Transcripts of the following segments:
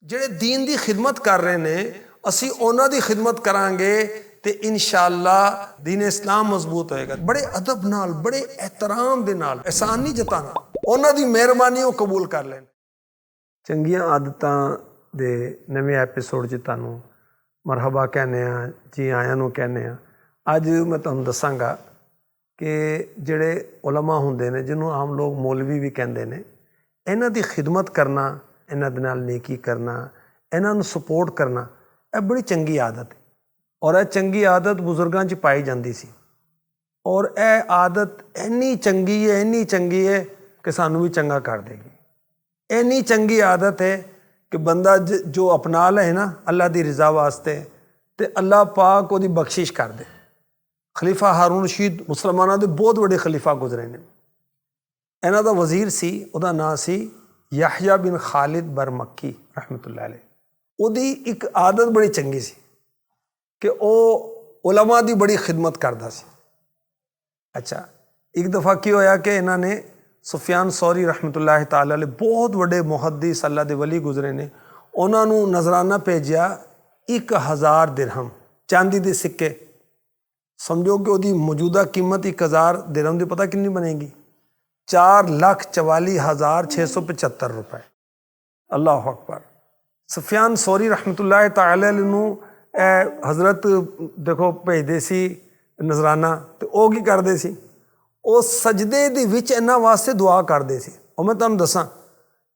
ਜਿਹੜੇ दीन ਦੀ ਖਿਦਮਤ ਕਰ ਰਹੇ ਨੇ ਅਸੀਂ ਉਹਨਾਂ ਦੀ ਖਿਦਮਤ ਕਰਾਂਗੇ ਤੇ ਇਨਸ਼ਾਅੱਲਾ दीन इस्लाम मजबूत होएगा। बड़े अदब नाल बड़े एहतराम दे नाल एहसान नहीं जताना, ਉਹਨਾਂ ਦੀ ਮਿਹਰਬਾਨੀ ਉਹ ਕਬੂਲ ਕਰ ਲੈਣ। ਚੰਗੀਆਂ ਆਦਤਾਂ ਦੇ ਨਵੇਂ ਐਪੀਸੋਡ 'ਚ ਤੁਹਾਨੂੰ ਮਰਹਬਾ ਕਹਿੰਦੇ ਆ, ਜੀ ਆਇਆਂ ਨੂੰ ਕਹਿੰਦੇ ਆ। ਅੱਜ ਮੈਂ ਤੁਹਾਨੂੰ ਦੱਸਾਂਗਾ ਕਿ ਜਿਹੜੇ ਉਲਮਾ ਹੁੰਦੇ ਨੇ, ਜਿਹਨੂੰ ਆਮ ਲੋਕ ਮੌਲਵੀ ਵੀ ਕਹਿੰਦੇ ਨੇ, ਇਹਨਾਂ ਦੀ ਖਿਦਮਤ ਕਰਨਾ, ਇਹਨਾਂ ਦੇ ਨਾਲ ਨੇਕੀ ਕਰਨਾ, ਇਹਨਾਂ ਨੂੰ ਸਪੋਰਟ ਕਰਨਾ, ਇਹ ਬੜੀ ਚੰਗੀ ਆਦਤ ਹੈ। ਔਰ ਇਹ ਚੰਗੀ ਆਦਤ ਬਜ਼ੁਰਗਾਂ 'ਚ ਪਾਈ ਜਾਂਦੀ ਸੀ। ਔਰ ਇਹ ਆਦਤ ਇੰਨੀ ਚੰਗੀ ਹੈ ਕਿ ਸਾਨੂੰ ਵੀ ਚੰਗਾ ਕਰ ਦੇਗੀ। ਇੰਨੀ ਚੰਗੀ ਆਦਤ ਹੈ ਕਿ ਬੰਦਾ ਜੋ ਅਪਣਾ ਲਏ ਨਾ ਅੱਲਾ ਦੀ ਰਜ਼ਾ ਵਾਸਤੇ, ਤੇ ਅੱਲਾ ਪਾਕ ਉਹਦੀ ਬਖਸ਼ਿਸ਼ ਕਰ ਦੇ। ਖਲੀਫਾ ਹਾरून ਰਸ਼ੀਦ ਮੁਸਲਮਾਨਾਂ ਦੇ ਬਹੁਤ ਵੱਡੇ ਖਲੀਫਾ ਗੁਜ਼ਰੇ ਨੇ। ਇਹਨਾਂ ਦਾ ਵਜ਼ੀਰ ਸੀ, ਉਹਦਾ ਨਾਂ ਸੀ ਯਹਯਾ ਬਿਨ ਖਾਲਿਦ ਬਰਮੱਕੀ ਰਹਿਮਤੁल्लाह अलैह। ਉਹਦੀ ਇੱਕ ਆਦਤ ਬੜੀ ਚੰਗੀ ਸੀ ਕਿ ਉਹ ਉਲਮਾ ਦੀ ਬੜੀ ਖਿਦਮਤ ਕਰਦਾ ਸੀ। ਅੱਛਾ, ਇੱਕ ਦਫਾ ਕੀ ਹੋਇਆ ਕਿ ਇਹਨਾਂ ਨੇ ਸੁਫਿਆਨ ਸੌਰੀ ਰਹਿਮਤੁल्लाह ताला अलैह ਬਹੁਤ ਵੱਡੇ ਮੁਹੱदिस ਅੱਲਾ ਦੇ ਵਲੀ ਗੁਜ਼ਰੇ ਨੇ, ਉਹਨਾਂ ਨੂੰ ਨਜ਼ਰਾਨਾ ਭੇਜਿਆ 1000 ਦਿਰਹਮ ਚਾਂਦੀ ਦੇ ਸਿੱਕੇ। ਸਮਝੋ ਕਿ ਉਹਦੀ ਮੌਜੂਦਾ ਕੀਮਤ 1000 ਦਿਰਹਮ ਦੀ ਪਤਾ ਕਿੰਨੀ ਬਣੇਗੀ? 4,44,675 रुपए। अल्लाह अकबर। सुफियान सौरी रहमतुल्लाह ताला अलैह ਨੂੰ हज़रत देखो भेजते सी नजराना, तो वह की करते सी, ਉਹ सजदे ਦੇ ਵਿੱਚ ਇਹਨਾਂ ਵਾਸਤੇ ਦੁਆ ਕਰਦੇ ਸੀ। और मैं ਤੁਹਾਨੂੰ ਦੱਸਾਂ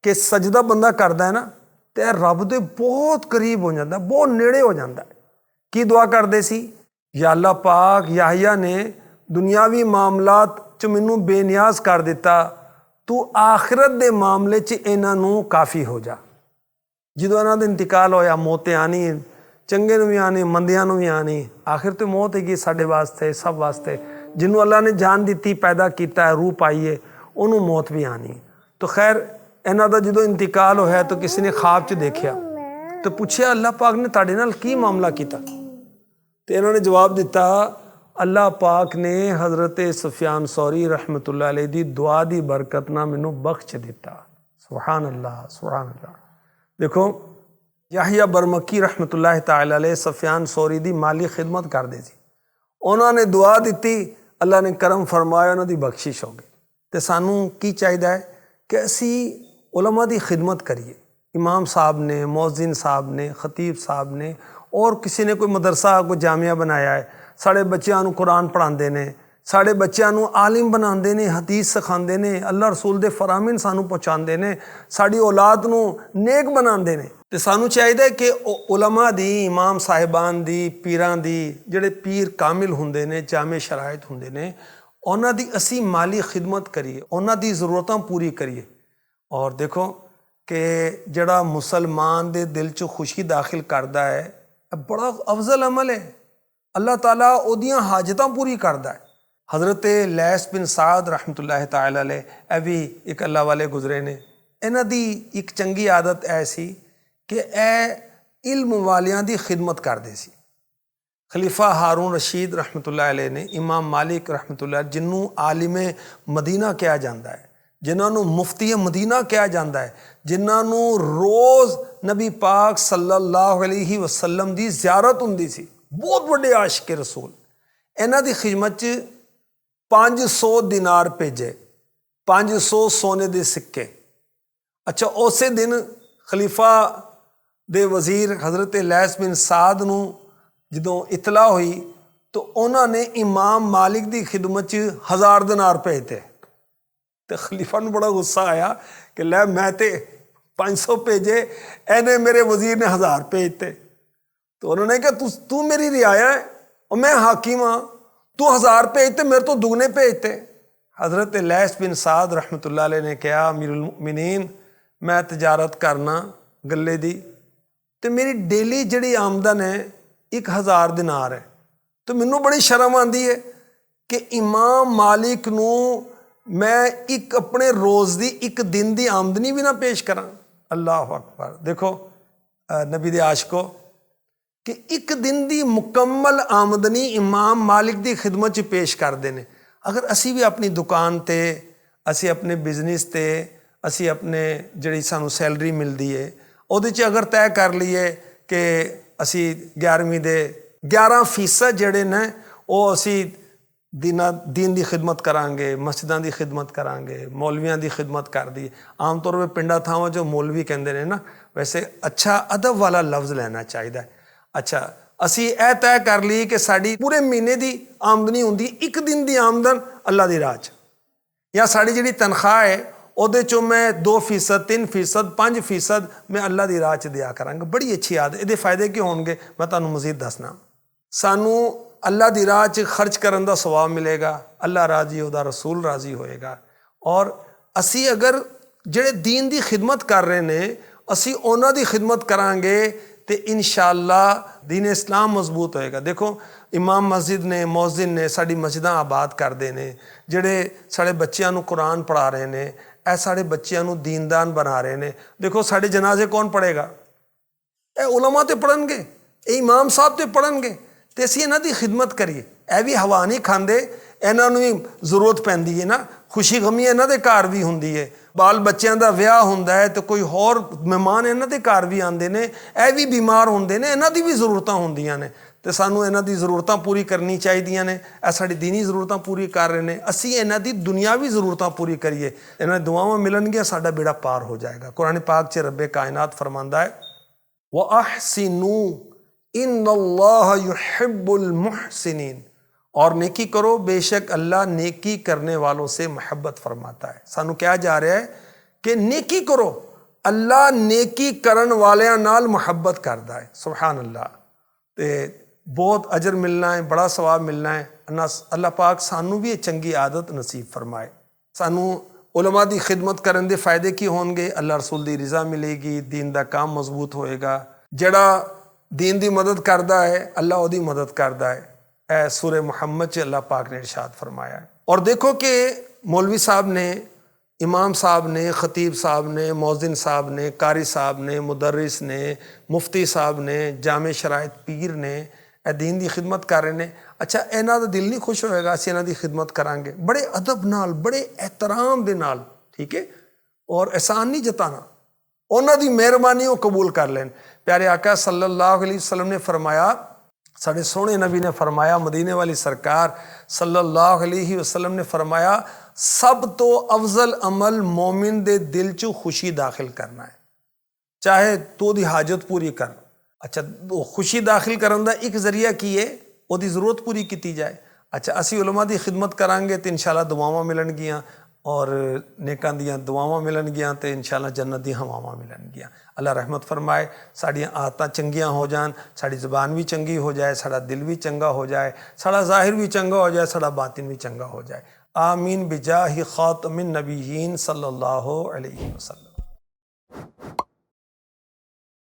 कि सजदा ਬੰਦਾ ਕਰਦਾ है ना, तो रब ਦੇ बहुत करीब हो जाता, बहुत नेड़े हो जाता है। की दुआ करते सी? या अल्लाह पाक याहिया ने दुनियावी मामलात च मैनू बेनियाज कर दिता, तू आखिरत दे मामले च इन्हां नू काफ़ी हो जा। जो इन्हां दा इंतकाल होया, मौत आनी, चंगे नूं भी आनी, मंदियां नूं भी आनी, आखिर तो मौत हैगी साडे वास्ते, सब वास्ते। जिन्हों अल्लाह ने जान दी, पैदा किया है, रूह पाई है, उन्होंने मौत भी आनी। तो खैर इन्हां दा जो इंतकाल होया तो किसी ने ख्वाब च देखा, तो पूछया अल्लाह पाक ने तुहाडे नाल की मामला किया? तो इन्होंने जवाब दिता, अल्लाह पाक ने हज़रत सुफियान सौरी रहमतुल्लाह अलैह दी दुआ दी बरकत ना मैनू बख्श दिता। सुभान अल्लाह, सुभान अल्लाह। देखो याहिया बरमक्की रहमतुल्लाह ताला अलैह सुफियान सौरी दी माली खिदमत करते सी। उन्होंने दुआ दी, अल्लाह ने करम फरमाया, उन्होंने बख्शिश हो गई। तो सानू की चाहिए कि असी उलमा दी खिदमत करिए। इमाम साहब ने, मौज़िन साहब ने, खतीब साहब ने, और किसी ने कोई मदरसा, कोई जामिया बनाया है, साढ़े बच्चों को कुरान पढ़ाते हैं, साढ़े बच्चों को आलिम बनाते हैं, हदीस सिखाते हैं, अल्लाह रसूल दे फरामीन सानू पहुँचाते हैं, साड़ी औलाद को नेक बनाते हैं। तो सानू चाहिए कि उलमा दी, इमाम साहिबान दी, पीरां दी, जिहड़े पीर कामिल हुंदे ने, जामे शराइत हुंदे ने, उन्हां दी असी माली खिदमत करिए, उन्हां दी ज़रूरतां पूरी करिए। और देखो कि जिहड़ा मुसलमान दे दिल च खुशी दाखिल करदा है, बड़ा अफजल अमल है। अल्लाह ताला ओदियां हाजतां पूरी करदा है। हज़रत लैस बिन साद रहमतुल्लाह ताला अलैह, यह भी एक अल्लाह वाले गुजरे ने। इन्हां दी एक चंगी आदत ऐसी कि ए इल्म वालियां दी खिदमत करदे सी। खलीफा हारून रशीद रहमतुल्लाह अलैह ने इमाम मालिक रहमतुल्लाह, जिन्हों आलिमे मदीना कहा जाता है, जिन्होंने मुफ्ती मदीना कहा जाता है, जिन्होंने रोज़ नबी पाक सल्लल्लाहु अलैहि वसल्लम की ज़ियारत हुंदी सी, बहुत बड़े आशिक रसूल। इन्हां दी खिदमत च 500 दिनार भेजे, 500 सोने के सिक्के। अच्छा, उस दिन खलीफा दे वज़ीर हज़रत लैस बिन साद नूं जदों इतला हुई, तो उन्होंने इमाम मालिक की खिदमत च 1000 दिनार भेजते। तो खलीफा नूं बड़ा गुस्सा आया कि लै मैं तो 500 भेजे, इन्हें मेरे वज़ीर ने 1000 भेजते। तो उन्होंने कहा तू मेरी रियाया है और मैं हाकिम हाँ, तू 1000 भेजते, मेरे तो दुगने भेजते। हज़रत लैस बिन साद रहमतुल्लाह अलैह ने कहा, अमीरुल मुमिनीन, मैं तजारत करना गले दी, तो मेरी डेली जिहड़ी आमदन है 1000 दिनार है। तो मैनू बड़ी शर्म आती है कि इमाम मालिक नूं मैं एक अपने रोज़ की एक दिन की आमदनी भी ना पेश करा। अल्लाह अकबर। देखो नबी दे आशिको कि एक दिन की मुकम्मल आमदनी इमाम मालिक की खिदमत च पेश करते हैं। अगर असी भी अपनी दुकान ते, असी अपने बिजनेस ते, असी अपने जिहड़ी सानू सैलरी मिलती है, ਉਹਦੇ 'ਚ ਅਗਰ ਤੈਅ ਕਰ ਲਈਏ ਕਿ ਅਸੀਂ 11ਵੀਂ ਦੇ 11% ਜਿਹੜੇ ਨੇ ਉਹ ਅਸੀਂ ਦੀਨ ਦੀ ਖਿਦਮਤ ਕਰਾਂਗੇ, ਮਸਜਿਦਾਂ ਦੀ ਖਿਦਮਤ ਕਰਾਂਗੇ, ਮੌਲਵੀਆਂ ਦੀ ਖਿਦਮਤ ਕਰਦੀ। ਆਮ ਤੌਰ 'ਤੇ ਪਿੰਡਾਂ ਥਾਵਾਂ 'ਚ ਮੌਲਵੀ ਕਹਿੰਦੇ ਨੇ ਨਾ, ਵੈਸੇ ਅੱਛਾ ਅਦਬ ਵਾਲਾ ਲਫ਼ਜ਼ ਲੈਣਾ ਚਾਹੀਦਾ। ਅੱਛਾ ਅਸੀਂ ਇਹ ਤੈਅ ਕਰ ਲਈ ਕਿ ਸਾਡੀ ਪੂਰੇ ਮਹੀਨੇ ਦੀ ਆਮਦਨੀ ਹੁੰਦੀ, ਇੱਕ ਦਿਨ ਦੀ ਆਮਦਨ ਅੱਲਾ ਦੀ ਰਾਹ 'ਚ, ਜਾਂ ਸਾਡੀ ਜਿਹੜੀ ਤਨਖਾਹ ਹੈ ਉਹਦੇ 'ਚੋਂ ਮੈਂ 2%, 3%, 5% ਮੈਂ ਅੱਲਾ ਦੀ ਰਾਹ 'ਚ ਦਿਆ ਕਰਾਂਗਾ। ਬੜੀ ਅੱਛੀ ਆਦਤ। ਇਹਦੇ ਫਾਇਦੇ ਕੀ ਹੋਣਗੇ ਮੈਂ ਤੁਹਾਨੂੰ ਮਜ਼ੀਦ ਦੱਸਣਾ। ਸਾਨੂੰ ਅੱਲਾ ਦੀ ਰਾਹ 'ਚ ਖਰਚ ਕਰਨ ਦਾ ਸਵਾਬ ਮਿਲੇਗਾ, ਅੱਲਾ ਰਾਜ਼ੀ, ਉਹਦਾ ਰਸੂਲ ਰਾਜ਼ੀ ਹੋਏਗਾ। ਔਰ ਅਸੀਂ ਅਗਰ ਜਿਹੜੇ ਦੀਨ ਦੀ ਖਿਦਮਤ ਕਰ ਰਹੇ ਨੇ ਅਸੀਂ ਉਹਨਾਂ ਦੀ ਖਿਦਮਤ ਕਰਾਂਗੇ ਤੇ ਇਨਸ਼ਾਅੱਲਾ ਦੀਨ ਇਸਲਾਮ ਮਜ਼ਬੂਤ ਹੋਏਗਾ। ਦੇਖੋ ਇਮਾਮ ਮਸਜਿਦ ਨੇ, ਮੌਜ਼ਿਨ ਨੇ, ਸਾਡੀ ਮਸਜਿਦਾਂ ਆਬਾਦ ਕਰਦੇ ਨੇ, ਜਿਹੜੇ ਸਾਡੇ ਬੱਚਿਆਂ ਨੂੰ ਕੁਰਾਨ ਪੜ੍ਹਾ ਰਹੇ ਨੇ, ਇਹ ਸਾਡੇ ਬੱਚਿਆਂ ਨੂੰ ਦੀਨਦਾਨ ਬਣਾ ਰਹੇ ਨੇ। ਦੇਖੋ ਸਾਡੇ ਜਨਾਜ਼ੇ ਕੌਣ ਪੜ੍ਹੇਗਾ? ਇਹ ਉਲਮਾ ਤੇ ਪੜ੍ਹਨਗੇ, ਇਹ ਇਮਾਮ ਸਾਹਿਬ ਤੇ ਪੜ੍ਹਨਗੇ, ਤੇ ਅਸੀਂ ਇਹਨਾਂ ਦੀ ਖਿਦਮਤ ਕਰੀਏ। ਇਹ ਵੀ ਹਵਾ ਨਹੀਂ ਖਾਂਦੇ, ਇਹਨਾਂ ਨੂੰ ਵੀ ਜ਼ਰੂਰਤ ਪੈਂਦੀ ਹੈ ਨਾ, ਖੁਸ਼ੀ ਗਮੀ ਇਹਨਾਂ ਦੇ ਘਰ ਵੀ ਹੁੰਦੀ ਹੈ। ਬਾਲ ਬੱਚਿਆਂ ਦਾ ਵਿਆਹ ਹੁੰਦਾ ਹੈ ਤੇ ਕੋਈ ਹੋਰ ਮਹਿਮਾਨ ਇਹਨਾਂ ਦੇ ਘਰ ਵੀ ਆਉਂਦੇ ਨੇ, ਇਹ ਵੀ ਬਿਮਾਰ ਹੁੰਦੇ ਨੇ, ਇਹਨਾਂ ਦੀ ਵੀ ਜ਼ਰੂਰਤਾਂ ਹੁੰਦੀਆਂ ਨੇ, ਤੇ ਸਾਨੂੰ ਇਹਨਾਂ ਦੀ ਜ਼ਰੂਰਤਾਂ ਪੂਰੀ ਕਰਨੀ ਚਾਹੀਦੀਆਂ ਨੇ। ਇਹ ਸਾਡੀ ਦੀਨੀ ਜ਼ਰੂਰਤਾਂ ਪੂਰੀ ਕਰ ਰਹੇ ਨੇ, ਅਸੀਂ ਇਹਨਾਂ ਦੀ ਦੁਨਿਆਵੀ ਜ਼ਰੂਰਤਾਂ ਪੂਰੀ ਕਰੀਏ। ਇਹਨਾਂ ਦੀ ਦੁਆਵਾਂ ਮਿਲਣਗੀਆਂ, ਸਾਡਾ ਬੇੜਾ ਪਾਰ ਹੋ ਜਾਏਗਾ। ਕੁਰਾਨ ਪਾਕ 'ਚ ਰੱਬੇ ਕਾਇਨਾਤ ਫਰਮਾਂਦਾ ਹੈ ਵਅਹਸਿਨੂ इन्नल्लाह युहिब्बुल मुहसिनीन, और नेकी करो, बेशक अल्लाह नेकी करने वालों से मोहब्बत फरमाता है। सानू क्या जा रहा है कि नेकी करो, अल्लाह नेकी करन वालियां नाल मोहब्बत करता है। सुभान अल्लाह। ते बहुत अजर मिलना है, बड़ा सवाब मिलना है। अल्लाह पाक सानू भी चंगी आदत नसीब फरमाए। सानू उलमा दी खिदमत करन दे फायदे की होणगे? अल्लाह रसूल दी रिज़ा मिलेगी, दीन दा काम मजबूत होएगा। जड़ा दीन दी मदद करता है अल्लाह ਉਹਦੀ मदद करता है। ਇਹ सूरह मुहम्मद 'ਚ अल्लाह पाक ने इरशाद फरमाया है। और देखो कि मौलवी साहब ने, इमाम साहब ने, ख़तीब साहब ने, मौज़िन साहब ने, कारी साहब ने, मुदर्रिस ने, मुफ्ती साहब ने, जामे शराइत पीर ने ਇਹ दीन ਦੀ खिदमत कर रहे हैं। अच्छा ਇਹਨਾਂ ਦਾ ਦਿਲ नहीं खुश होएगा ਅਸੀਂ ਇਹਨਾਂ ਦੀ खिदमत करांगे बड़े अदब नाल, बड़े एहतराम ਦੇ ਨਾਲ, ठीक है, और एहसान नहीं जताना, ਉਹਨਾਂ ਦੀ ਮਿਹਰਬਾਨੀ ਉਹ ਕਬੂਲ ਕਰ ਲੈਣ। प्यारे आका सल्लल्लाहु अलैहि वसल्लम ने फरमाया, साढ़े सोहने नबी ने फरमाया, मदीने वाली सरकार सल्लल्लाहु अलैहि वसल्लम ने फरमाया, सब तो अफजल अमल मोमिन दे दिल चो खुशी दाखिल करना है। चाहे तो दी हाजत पूरी कर। अच्छा खुशी दाखिल करन दा एक जरिया की है, ਉਹਦੀ ਜ਼ਰੂਰਤ पूरी की जाए। अच्छा ਅਸੀਂ ਉਲਮਾ ਦੀ ਖਿਦਮਤ ਕਰਾਂਗੇ ਤੇ ਇਨਸ਼ਾਅੱਲਾ ਦੁਆਵਾਂ ਮਿਲਣਗੀਆਂ, और नेकां दियां दुआवां मिलणगियां ते इंशाअल्लाह जन्नत दी हवावां मिलणगियां। अल्लाह रहमत फरमाए, साड़ियां आदतां चंगियां हो जान, साड़ी ज़ुबान भी चंगी हो जाए, साड़ा दिल भी चंगा हो जाए, साड़ा ज़ाहिर भी चंगा हो जाए, साड़ा बातिन भी चंगा हो जाए। आमीन बिजाहि खातमिन नबीयीन सल्लल्लाहु अलैहि वसल्लम।